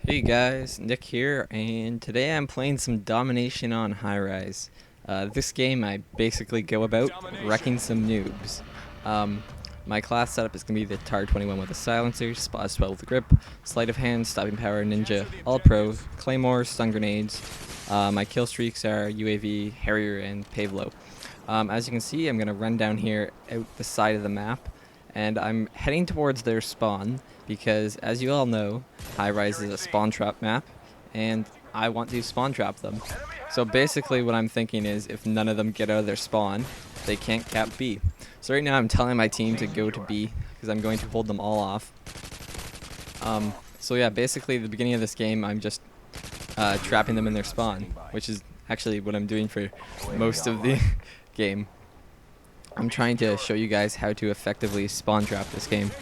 Hey guys, Nick here, and today I'm playing some Domination on Highrise. This game I basically go about wrecking some noobs. Um, my class setup is going to be the TAR 21 with a silencer, Spas 12 with a grip, sleight of hand, stopping power, ninja, all pro, claymore, stun grenades. My kill streaks are UAV, Harrier, and Pavlo. As you can see, I'm going to run down here out the side of the map, and I'm heading towards their spawn because, as you all know, Highrise is a spawn trap map, and I want to spawn trap them. So basically what I'm thinking is, if none of them get out of their spawn, they can't cap B. So right now I'm telling my team to go to B, because I'm going to hold them all off. So yeah, basically at the beginning of this game, I'm just trapping them in their spawn, which is actually what I'm doing for most of the game. I'm trying to show you guys how to effectively spawn trap this game.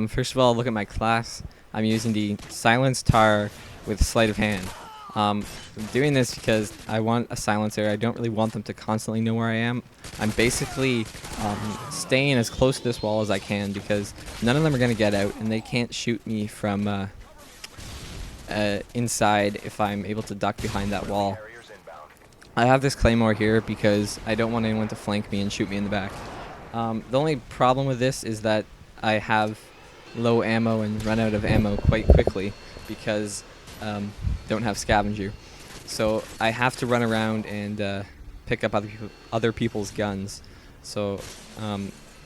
First of all, look at my class. I'm using the silenced tar with sleight of hand. I'm doing this because I want a silencer. I don't really want them to constantly know where I am. I'm basically staying as close to this wall as I can because none of them are going to get out, and they can't shoot me from inside if I'm able to duck behind that wall. I have this claymore here because I don't want anyone to flank me and shoot me in the back. The only problem with this is that I have low ammo and run out of ammo quite quickly because don't have scavenger. So I have to run around and pick up other people's guns. So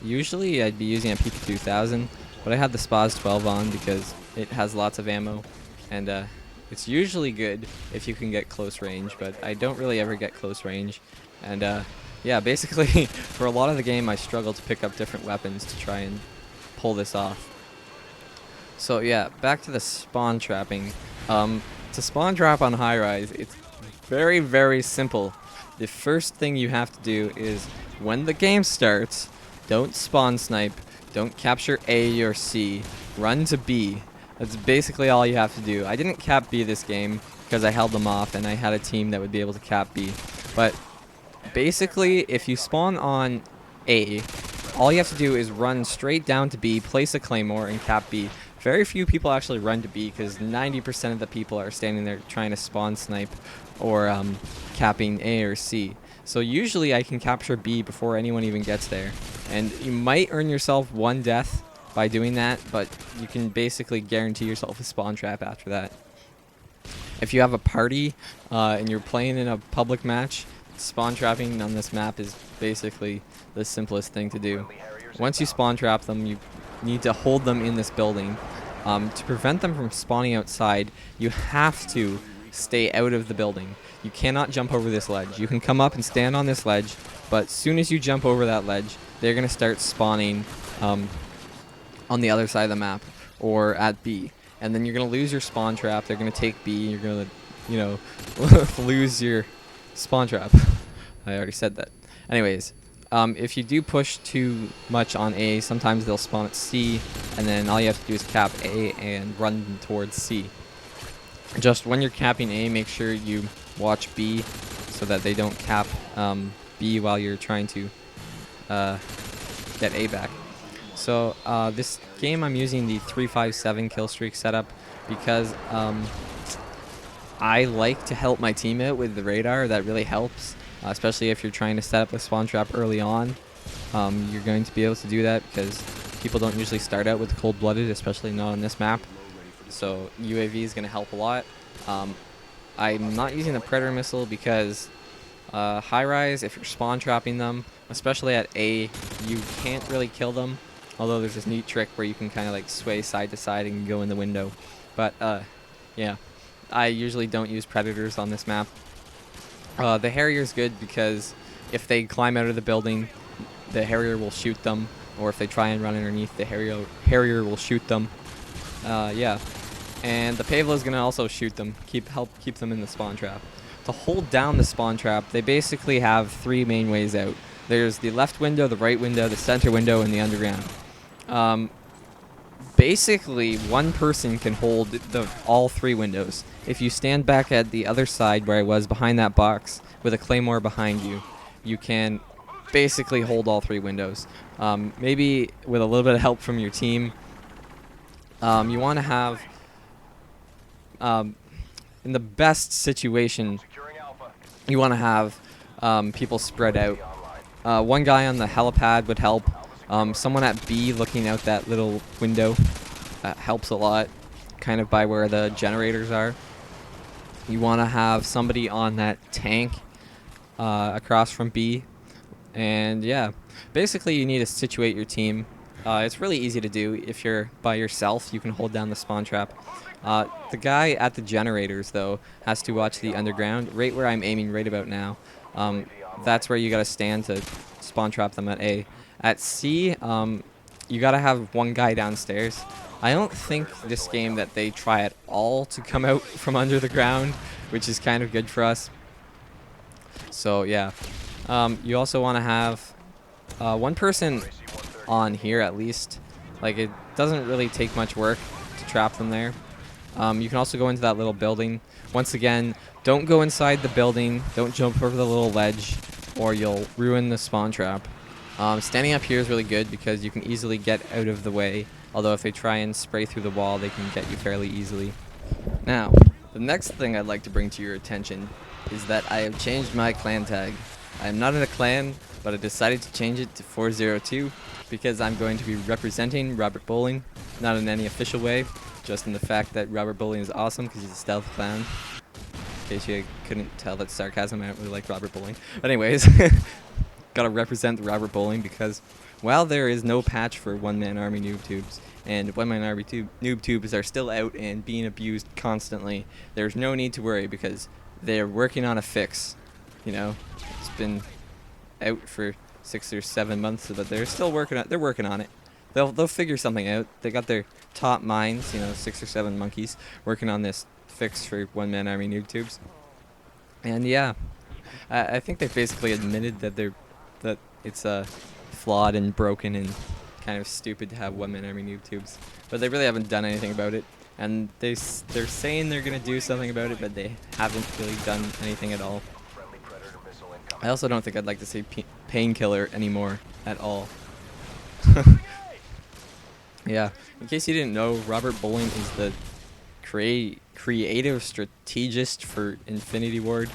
usually I'd be using a PP2000, but I had the Spas 12 on because it has lots of ammo, and it's usually good if you can get close range, but I don't really ever get close range. And yeah, basically for a lot of the game I struggle to pick up different weapons to try and pull this off. So yeah, back to the spawn trapping. To spawn trap on Highrise, it's very, very simple. The first thing you have to do is, when the game starts, don't spawn snipe, don't capture A or C, run to B. That's basically all you have to do. I didn't cap B this game because I held them off and I had a team that would be able to cap B. But basically, if you spawn on A, all you have to do is run straight down to B, place a claymore, and cap B. Very few people actually run to B because 90% of the people are standing there trying to spawn snipe or capping A or C. So usually I can capture B before anyone even gets there. And you might earn yourself one death by doing that, but you can basically guarantee yourself a spawn trap after that. If you have a party and you're playing in a public match, spawn trapping on this map is basically the simplest thing to do. Once you spawn trap them, you need to hold them in this building. To prevent them from spawning outside, you have to stay out of the building. You cannot jump over this ledge. You can come up and stand on this ledge, but as soon as you jump over that ledge, they're going to start spawning on the other side of the map or at B. And then you're going to lose your spawn trap. They're going to take B. You're going to, lose your spawn trap. I already said that. Anyways, if you do push too much on A, sometimes they'll spawn at C, and then all you have to do is cap A and run towards C. Just when you're capping A, make sure you watch B so that they don't cap B while you're trying to get A back. So this game I'm using the 357 kill streak setup because I like to help my team out with the radar. That really helps. Especially if you're trying to set up a spawn trap early on, you're going to be able to do that because people don't usually start out with cold-blooded, especially not on this map. So UAV is going to help a lot. I'm not using the Predator missile because Highrise, if you're spawn trapping them, especially at A, you can't really kill them. Although there's this neat trick where you can kind of like sway side to side and go in the window. But yeah, I usually don't use Predators on this map. The Harrier's good because if they climb out of the building, the Harrier will shoot them, or if they try and run underneath, the Harrier will shoot them. Yeah, and the Pavlo is gonna also shoot them, help keep them in the spawn trap. To hold down the spawn trap, they basically have three main ways out. There's the left window, the right window, the center window, and the underground. Basically, one person can hold all three windows. If you stand back at the other side where I was behind that box with a claymore behind you, you can basically hold all three windows. Maybe with a little bit of help from your team, you want to have In the best situation, you want to have people spread out. One guy on the helipad would help. Someone at B looking out that little window helps a lot, kind of by where the generators are. You want to have somebody on that tank across from B. And yeah, basically you need to situate your team. It's really easy to do. If you're by yourself, you can hold down the spawn trap. The guy at the generators, though, has to watch the underground, right where I'm aiming right about now. That's where you gotta stand to spawn trap them at A. At C, you gotta have one guy downstairs. I don't think this game that they try at all to come out from under the ground, which is kind of good for us. So yeah, you also want to have one person on here at least. Like, it doesn't really take much work to trap them there. You can also go into that little building. Once again, don't go inside the building. Don't jump over the little ledge, or you'll ruin the spawn trap. Standing up here is really good because you can easily get out of the way. Although if they try and spray through the wall, they can get you fairly easily. Now, the next thing I'd like to bring to your attention is that I have changed my clan tag. I am not in a clan, but I decided to change it to 402 because I'm going to be representing Robert Bowling, not in any official way, just in the fact that Robert Bowling is awesome because he's a stealth clown. In case you couldn't tell that's sarcasm, I don't really like Robert Bowling. But anyways, gotta represent Robert Bowling because while there is no patch for one-man army noob tubes, and one-man army noob tubes are still out and being abused constantly, there's no need to worry because they're working on a fix. You know, it's been out for 6 or 7 months, but they're still working on. They're working on it. They'll figure something out. They got their top minds, 6 or 7 monkeys working on this fix for one-man army noob tubes. And yeah, I think they basically admitted that it's flawed and broken and kind of stupid to have one-man army noob tubes, but they really haven't done anything about it. And they're saying they're gonna do something about it, but they haven't really done anything at all. I also don't think I'd like to say painkiller anymore at all. Yeah, in case you didn't know, Robert Bowling is the creative strategist for Infinity Ward,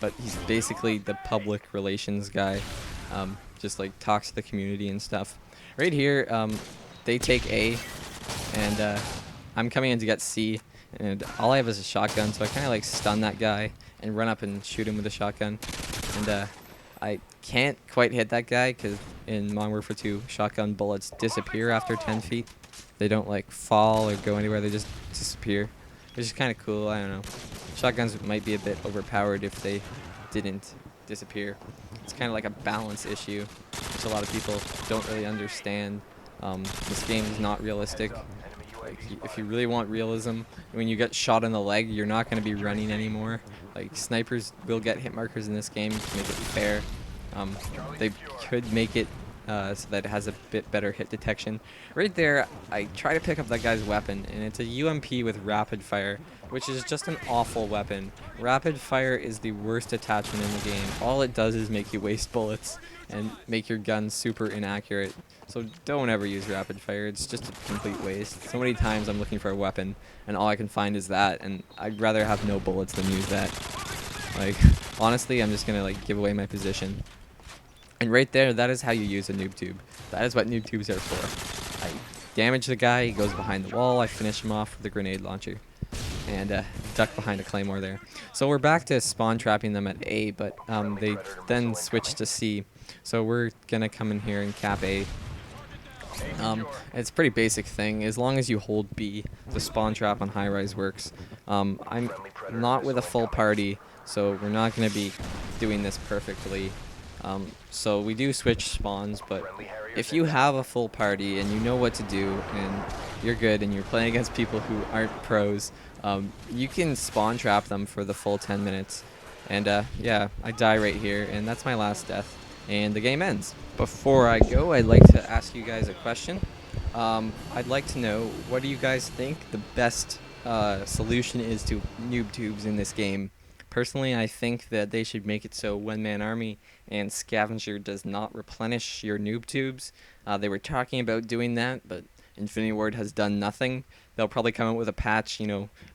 but he's basically the public relations guy. Just like talks to the community and stuff. Right here, they take A, and I'm coming in to get C, and all I have is a shotgun, so I kind of like stun that guy and run up and shoot him with a shotgun. And I can't quite hit that guy because in Modern Warfare 2, shotgun bullets disappear after 10 feet. They don't like fall or go anywhere, they just disappear, which is kind of cool. I don't know. Shotguns might be a bit overpowered if they didn't disappear. It's kind of like a balance issue, which a lot of people don't really understand. This game is not realistic. Like, if you really want realism, when you get shot in the leg, you're not going to be running anymore. Like, snipers will get hit markers in this game to make it fair. They could make it so that it has a bit better hit detection. Right there, I try to pick up that guy's weapon, and it's a UMP with rapid fire, which is just an awful weapon. Rapid fire is the worst attachment in the game. All it does is make you waste bullets and make your gun super inaccurate. So don't ever use rapid fire. It's just a complete waste. So many times I'm looking for a weapon, and all I can find is that, and I'd rather have no bullets than use that. Like, honestly, I'm just gonna like give away my position. And right there, that is how you use a noob tube. That is what noob tubes are for. I damage the guy, he goes behind the wall, I finish him off with a grenade launcher. And duck behind a claymore there. So we're back to spawn trapping them at A, but they then switched to C. So we're gonna come in here and cap A. It's a pretty basic thing. As long as you hold B, the spawn trap on Highrise works. I'm not with a full party, so we're not gonna be doing this perfectly. So we do switch spawns, but if you have a full party and you know what to do and you're good and you're playing against people who aren't pros, you can spawn trap them for the full 10 minutes. And yeah, I die right here, and that's my last death, and the game ends. Before I go, I'd like to ask you guys a question. I'd like to know, what do you guys think the best solution is to noob tubes in this game? Personally, I think that they should make it so one-man army and scavenger does not replenish your noob tubes. They were talking about doing that, but Infinity Ward has done nothing. they'll probably come out with a patch,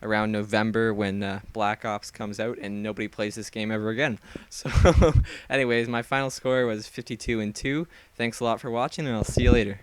around November when Black Ops comes out, and nobody plays this game ever again. So, anyways, my final score was 52-2. Thanks a lot for watching, and I'll see you later.